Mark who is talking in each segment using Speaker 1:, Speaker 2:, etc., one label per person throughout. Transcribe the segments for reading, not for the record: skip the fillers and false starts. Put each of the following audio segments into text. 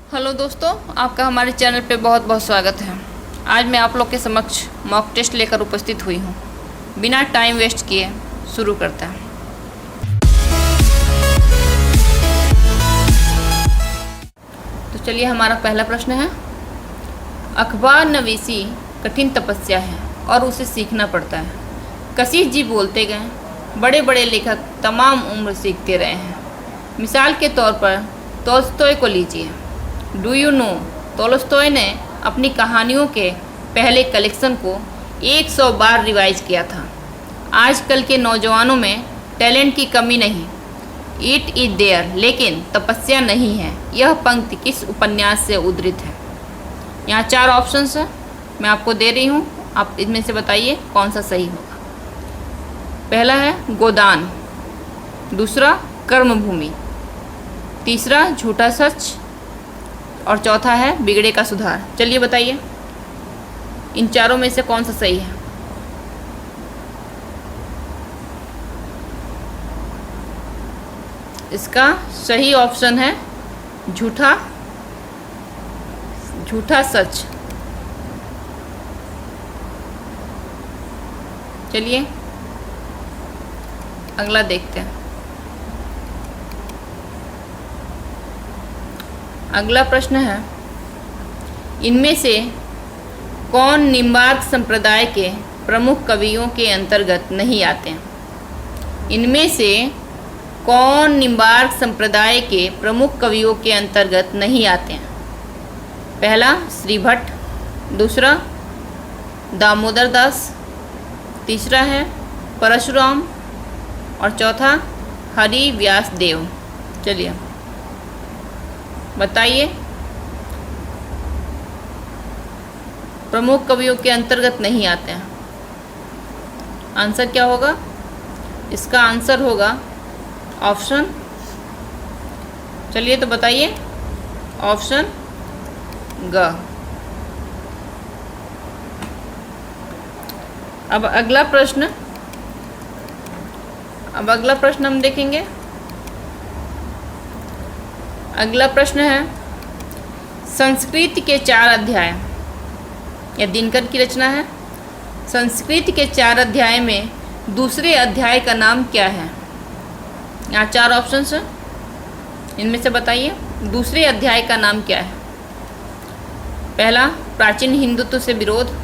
Speaker 1: Hello दोस्तों, आपका हमारे चैनल पे बहुत बहुत स्वागत है। आज मैं आप लोग के समक्ष मॉक टेस्ट लेकर उपस्थित हुई हूँ। बिना टाइम वेस्ट किए शुरू करते हैं। तो चलिए, हमारा पहला प्रश्न है, अखबार नवीसी कठिन तपस्या है और उसे सीखना पड़ता है। कशिश जी बोलते गए, बड़े बड़े लेखक तमाम उम्र सीखते रहे हैं। मिसाल के तौर पर तोल्स्टॉय को लीजिए। डू यू नो, तोल्स्टॉय ने अपनी कहानियों के पहले कलेक्शन को 100 बार रिवाइज किया था। आजकल के नौजवानों में टैलेंट की कमी नहीं, इट इज देयर, लेकिन तपस्या नहीं है। यह पंक्ति किस उपन्यास से उद्धृत है? यहाँ 4 ऑप्शंस हैं, मैं आपको दे रही हूँ, आप इनमें से बताइए कौन सा सही होगा। पहला है गोदान, दूसरा कर्मभूमि, तीसरा झूठा सच और चौथा है बिगड़े का सुधार। चलिए बताइए, इन चारों में से कौन सा सही है? इसका सही ऑप्शन है झूठा सच। चलिए अगला देखते हैं। अगला प्रश्न है, इनमें से कौन निम्बार्क संप्रदाय के प्रमुख कवियों के अंतर्गत नहीं आते हैं? इनमें से कौन निम्बार्क संप्रदाय के प्रमुख कवियों के अंतर्गत नहीं आते हैं? पहला श्री भट्ट, दूसरा दामोदर दास, तीसरा है परशुराम और चौथा हरि व्यास देव। चलिए बताइए, प्रमुख कवियों के अंतर्गत नहीं आते हैं। आंसर क्या होगा? इसका आंसर होगा ऑप्शन, चलिए तो बताइए, ऑप्शन ग। अब अगला प्रश्न हम देखेंगे। अगला प्रश्न है, संस्कृत के 4 अध्याय, यह दिनकर की रचना है। संस्कृत के 4 अध्याय में दूसरे अध्याय का नाम क्या है? यहाँ 4 ऑप्शंस हैं, इनमें से बताइए दूसरे अध्याय का नाम क्या है? पहला प्राचीन हिंदुत्व से विरोध,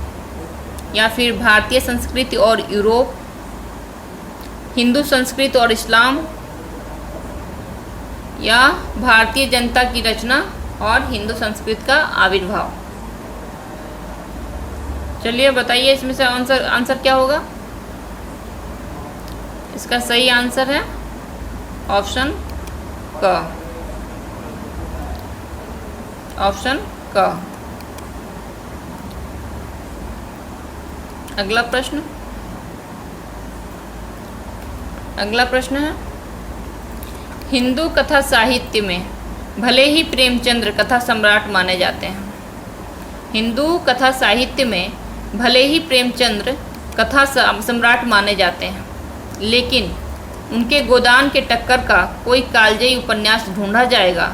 Speaker 1: या फिर भारतीय संस्कृति और यूरोप, हिंदू संस्कृति और इस्लाम, या भारतीय जनता की रचना और हिंदू संस्कृति का आविर्भाव। चलिए बताइए, इसमें से आंसर क्या होगा? इसका सही आंसर है ऑप्शन क। ऑप्शन क। अगला प्रश्न है, हिंदू कथा साहित्य में भले ही प्रेमचंद्र कथा सम्राट माने जाते हैं, हिंदू कथा साहित्य में भले ही प्रेमचंद्र कथा सम्राट माने जाते हैं, लेकिन उनके गोदान के टक्कर का कोई कालजयी उपन्यास ढूंढा जाएगा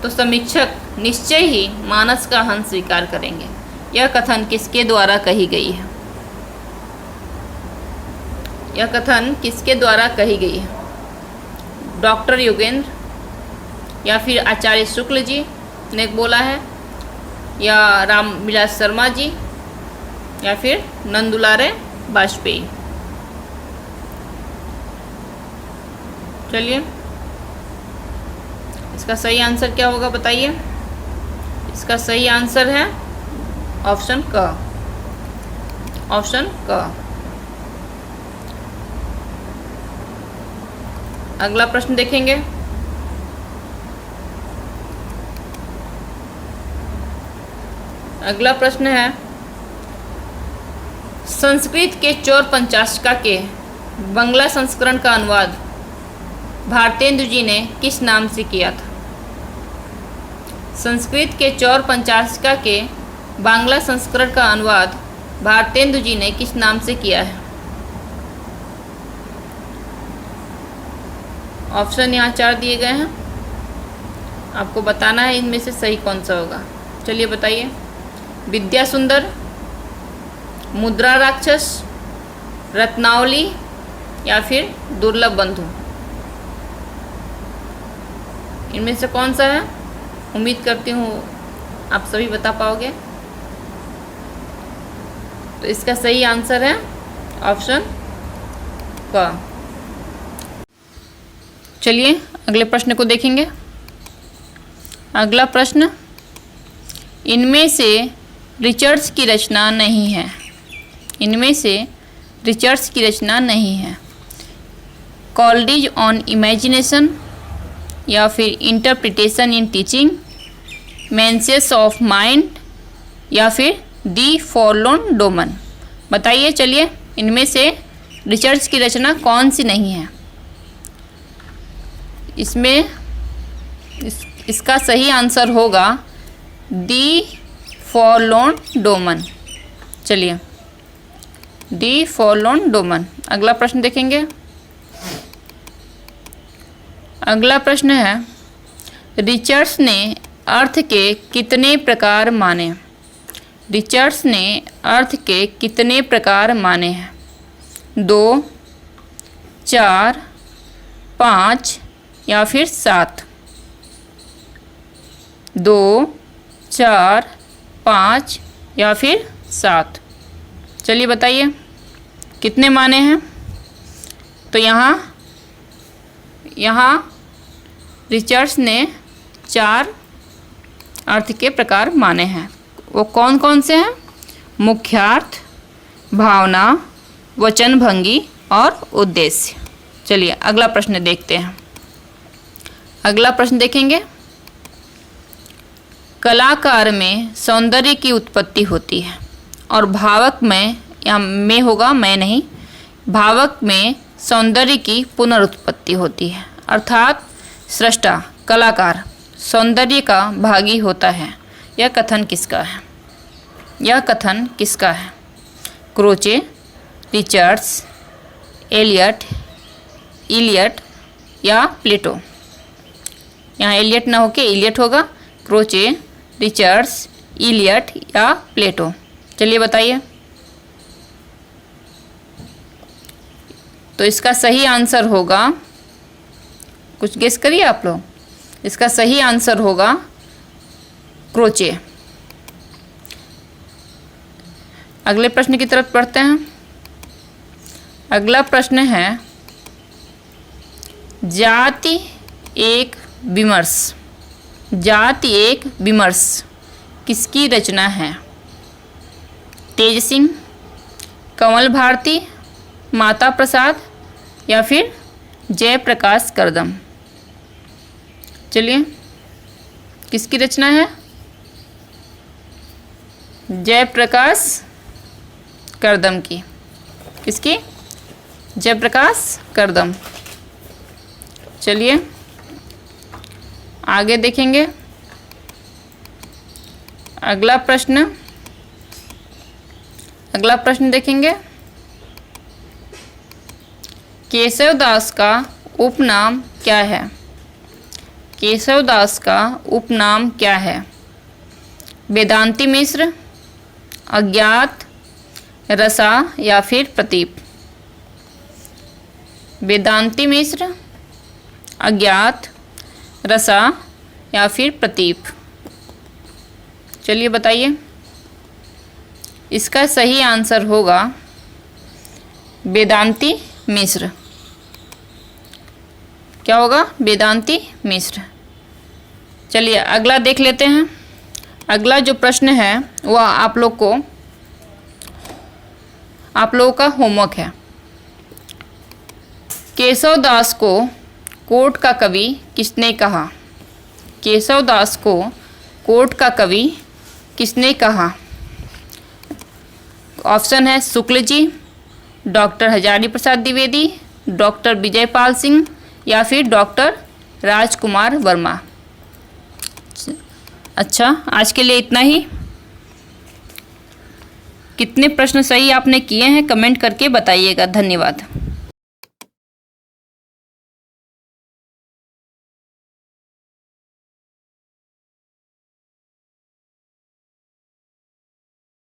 Speaker 1: तो समीक्षक निश्चय ही मानस का हंस स्वीकार करेंगे। यह कथन किसके द्वारा कही गई है? यह कथन किसके द्वारा कही गई है? डॉक्टर योगेंद्र, या फिर आचार्य शुक्ल जी ने बोला है, या रामविलास शर्मा जी, या फिर नंदुलारे वाजपेयी। चलिए इसका सही आंसर क्या होगा बताइए? इसका सही आंसर है ऑप्शन क। ऑप्शन क। अगला प्रश्न देखेंगे। अगला प्रश्न है, संस्कृत के चौर पंचाशिका के बंगला संस्करण का अनुवाद भारतेंदु जी ने किस नाम से किया था? संस्कृत के चौर पंचाशिका के बांग्ला संस्करण का अनुवाद भारतेंदु जी ने किस नाम से किया है? ऑप्शन यहाँ 4 दिए गए हैं। आपको बताना है इनमें से सही कौन सा होगा। चलिए बताइए। विद्या सुंदर, मुद्रा राक्षस, रत्नावली या फिर दुर्लभ बंधु, इनमें से कौन सा है? उम्मीद करती हूँ आप सभी बता पाओगे। तो इसका सही आंसर है ऑप्शन क। चलिए अगले प्रश्न को देखेंगे। अगला प्रश्न, इनमें से रिचर्ड्स की रचना नहीं है। इनमें से रिचर्ड्स की रचना नहीं है। कॉलेज ऑन इमेजिनेशन या फिर interpretation in teaching, menses of mind या फिर दी फॉरलॉर्न डोमन। बताइए चलिए, इनमें से रिचर्ड्स की रचना कौन सी नहीं है? इसमें इसका सही आंसर होगा दी फॉरलॉर्न डोमन। चलिए, दी फॉरलॉर्न डोमन। अगला प्रश्न देखेंगे। अगला प्रश्न है, रिचर्ड्स ने अर्थ के कितने प्रकार माने? रिचर्ड्स ने अर्थ के कितने प्रकार माने हैं? 2, 4, 5 या फिर 7? 2, 4, 5 या फिर 7? चलिए बताइए कितने माने हैं। तो यहाँ रिचर्ड्स ने 4 अर्थ के प्रकार माने हैं। वो कौन कौन से हैं? मुख्यार्थ, भावना, वचनभंगी और उद्देश्य। चलिए अगला प्रश्न देखते हैं। अगला प्रश्न देखेंगे। कलाकार में सौंदर्य की उत्पत्ति होती है और भावक में, या में होगा, मैं नहीं, भावक में सौंदर्य की पुनरुत्पत्ति होती है। अर्थात सृष्टा कलाकार सौंदर्य का भागी होता है। यह कथन किसका है? यह कथन किसका है? क्रोचे, रिचर्ड्स, एलियट, इलियट या प्लेटो? यहाँ एलियट ना होके इलियट होगा। क्रोचे, रिचर्ड्स, इलियट या प्लेटो? चलिए बताइए। तो इसका सही आंसर होगा, कुछ गेस करिए आप लोग। इसका सही आंसर होगा क्रोचे। अगले प्रश्न की तरफ पढ़ते हैं। अगला प्रश्न है, जाति एक विमर्श। जाति एक विमर्श किसकी रचना है? तेज सिंह, कमल भारती, माता प्रसाद या फिर जयप्रकाश करदम? चलिए, किसकी रचना है? जयप्रकाश करदम की। किसकी? जयप्रकाश करदम। चलिए आगे देखेंगे। अगला प्रश्न देखेंगे। केशवदास का उपनाम क्या है? केशवदास का उपनाम क्या है? वेदांती मिश्र, अज्ञात, रसा या फिर प्रतीप? वेदांती मिश्र, अज्ञात, रसा या फिर प्रतीप? चलिए बताइए। इसका सही आंसर होगा वेदांती मिश्र। क्या होगा? वेदांती मिश्र। चलिए अगला देख लेते हैं। अगला जो प्रश्न है वह आप लोगों का होमवर्क है। केशवदास को कोर्ट का कवि किसने कहा? केशवदास को कोर्ट का कवि किसने कहा? ऑप्शन है शुक्ल जी, डॉक्टर हजारी प्रसाद द्विवेदी, डॉक्टर विजयपाल सिंह या फिर डॉक्टर राजकुमार वर्मा? अच्छा, आज के लिए इतना ही। कितने प्रश्न सही आपने किए हैं कमेंट करके बताइएगा। धन्यवाद।